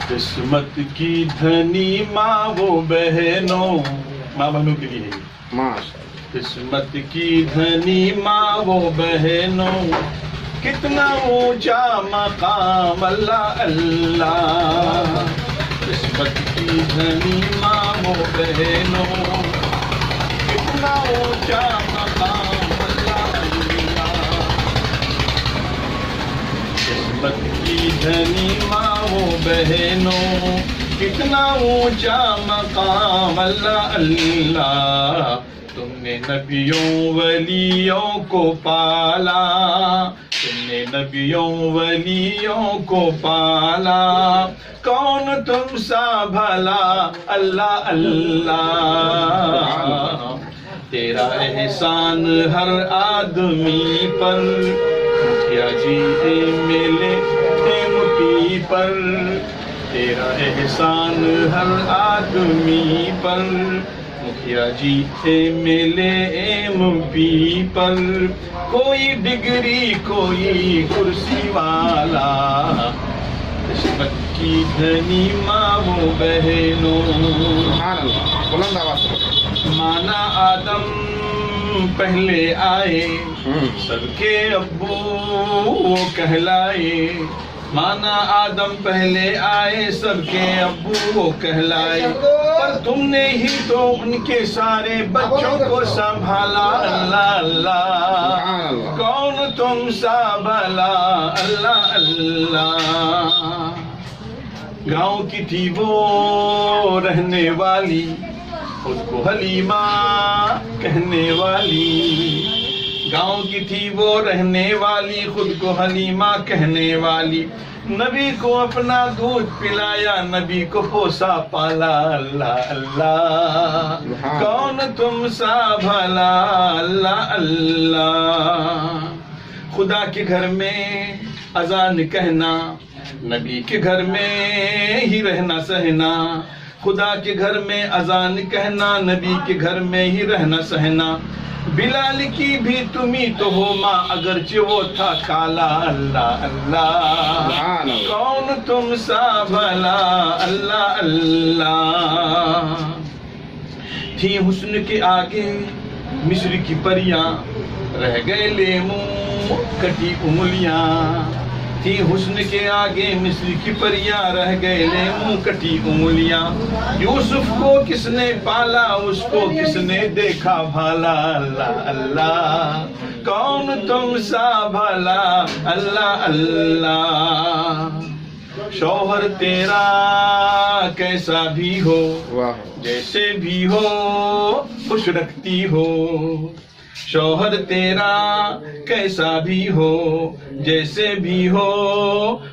قسمت کی دھنی ماں وہ بہنوں، ماں بہنوں کے لیے ہے یہ۔ قسمت کی دھنی ماں وہ بہنوں، کتنا اونچا مقام اللہ اللہ۔ قسمت کی دھنی ماں وہ بہنوں، کتنا اونچا مقام اللہ اللہ۔ قسمت کی دھنی ماں وہ بہنوں، کتنا اونچا مقام اللہ اللہ۔ تم نے نبیوں ولیوں کو پالا، تم نے نبیوں ولیوں کو پالا، کون تم سا بھلا اللہ اللہ۔ تیرا احسان ہر آدمی پر، مکھیا جی M L A M P پر، تیرا احسان ہر آدمی پر، مکھیا جی M L A M P پر، کوئی ڈگری کوئی کرسی والا۔ قسمت کی دھنی ماں وہ بہنوں، بلند آواز سے مانا آدم پہلے آئے، سب کے ابو وہ کہلائے۔ مانا آدم پہلے آئے، سب کے ابو وہ کہلائے، پر تم نے ہی تو ان کے سارے بچوں کو سنبھالا اللہ اللہ۔ کون تم سا بھلا اللہ اللہ۔ گاؤں کی تھی وہ رہنے والی، خود کو حلیمہ کہنے والی۔ گاؤں کی تھی وہ رہنے والی، خود کو حلیمہ کہنے والی۔ نبی کو اپنا دودھ پلایا، نبی کو پوسا پالا اللہ اللہ۔ کون تم سا بھلا اللہ اللہ۔ خدا کے گھر میں اذان کہنا، نبی کے گھر میں ہی رہنا سہنا۔ خدا کے گھر میں اذان کہنا، نبی کے گھر میں ہی رہنا سہنا۔ بلال کی بھی تمہیں تو ہو ماں، اگرچہ وہ تھا کالا اللہ اللہ۔ کون تم سا بھلا اللہ اللہ۔ تھی حسن کے آگے مصر کی پریاں، رہ گئے لیموں کٹی انگلیاں۔ تھی حسن کے آگے مصر کی پریاں، رہ گئے لیموں کٹی انگلیاں۔ یوسف کو کس نے پالا، اس کو کس نے دیکھا بھالا اللہ اللہ۔ کون تم سا بھلا اللہ اللہ۔ شوہر تیرا کیسا بھی ہو، جیسے بھی ہو خوش رکھتی ہو۔ شوہر تیرا کیسا بھی ہو، جیسے بھی ہو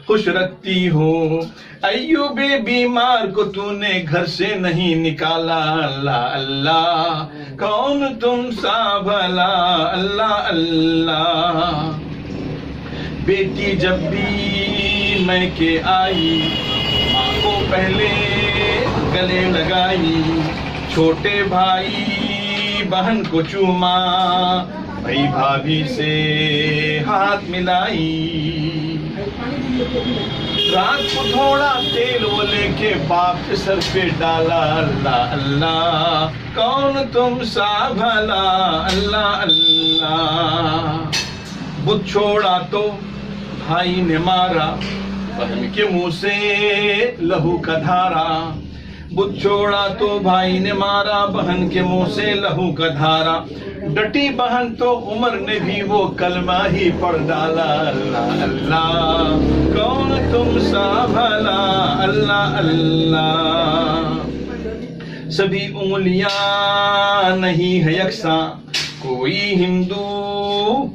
خوش رکھتی ہو۔ ایوب بیمار کو تو نے گھر سے نہیں نکالا اللہ اللہ۔ کون تم سا بھلا اللہ اللہ۔ بیٹی جب بھی میکے آئی، ماں کو پہلے گلے لگائی۔ چھوٹے بھائی بہن کو چوما، بھائی بھابھی سے ہاتھ ملائی۔ رات کو تھوڑا تیل وہ لے کے باپ کے سر پہ ڈالا اللہ اللہ۔ کون تم سا بھلا اللہ اللہ۔ بت چھوڑا تو بھائی نے مارا، بہن کے منہ سے لہو کا دھارا۔ بت چھوڑا تو بھائی نے مارا، بہن کے منہ سے لہو کا دھارا۔ ڈٹی بہن تو عمر نے بھی وہ کلمہ ہی پڑھ ڈالا اللہ اللہ۔ کون تم سا بھلا اللہ اللہ۔ سبھی انگلیاں نہیں ہے یکساں، کوئی ہندو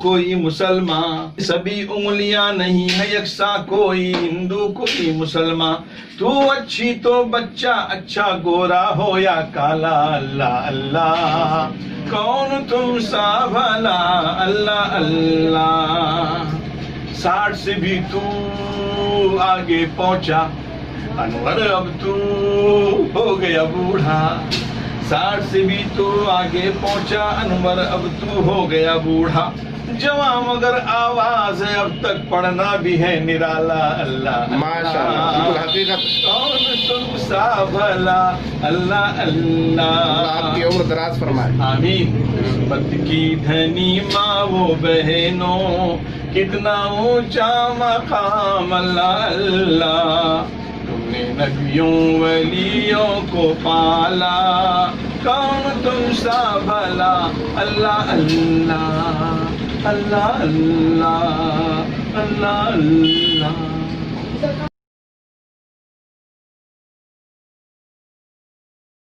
کوئی مسلمان۔ سبھی انگلیاں نہیں ہے یکساں، کوئی ہندو کوئی مسلمان۔ تو اچھی تو بچہ اچھا گورا ہو یا کالا اللہ اللہ۔ کون تم سا بھلا اللہ اللہ۔ 60 سے بھی تو آگے پہنچا، انور اب تو ہو گیا بوڑھا۔ 60 سے بھی تو آگے پہنچا، انور اب تو ہو گیا بوڑھا۔ جواں مگر آواز ہے اب تک پڑھنا بھی ہے نرالا اللہ ماشاء اللہ بالکل حقیقت. کون تم سا بھلا اللہ اللہ آپ اللہ. کی عمر دراز فرمائے. آمین. غربت کی دھنی ماں وہ بہنوں کتنا اونچا مقام اللہ اللہ. تم نے نبیوں ولیوں کو پالا کون تم سا بھلا اللہ اللہ اللہ اللہ اللہ اللہ.